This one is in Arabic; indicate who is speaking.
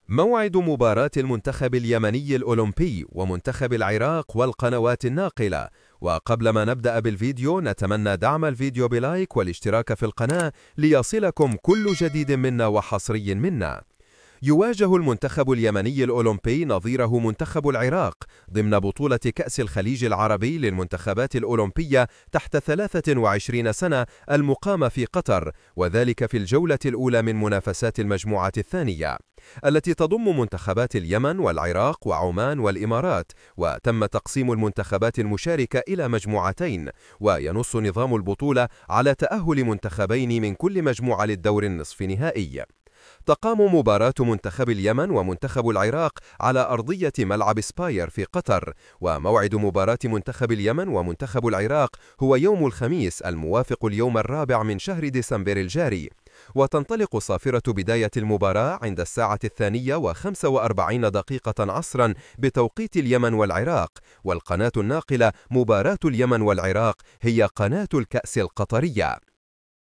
Speaker 1: موعد مباراة المنتخب اليمني الأولمبي ومنتخب العراق والقنوات الناقلة. وقبل ما نبدأ بالفيديو نتمنى دعم الفيديو بلايك والاشتراك في القناة ليصلكم كل جديد منا وحصري منا. يواجه المنتخب اليمني الأولمبي نظيره منتخب العراق ضمن بطولة كأس الخليج العربي للمنتخبات الأولمبية تحت 23 سنة المقامة في قطر، وذلك في الجولة الأولى من منافسات المجموعة الثانية التي تضم منتخبات اليمن والعراق وعمان والإمارات. وتم تقسيم المنتخبات المشاركة إلى مجموعتين، وينص نظام البطولة على تأهل منتخبين من كل مجموعة للدور النصف نهائي. تقام مباراة منتخب اليمن ومنتخب العراق على أرضية ملعب سباير في قطر، وموعد مباراة منتخب اليمن ومنتخب العراق هو يوم الخميس الموافق اليوم 4 من شهر ديسمبر الجاري. وتنطلق صافرة بداية المباراة عند 2:45 عصرا بتوقيت اليمن والعراق، والقناة الناقلة مباراة اليمن والعراق هي قناة الكأس القطرية.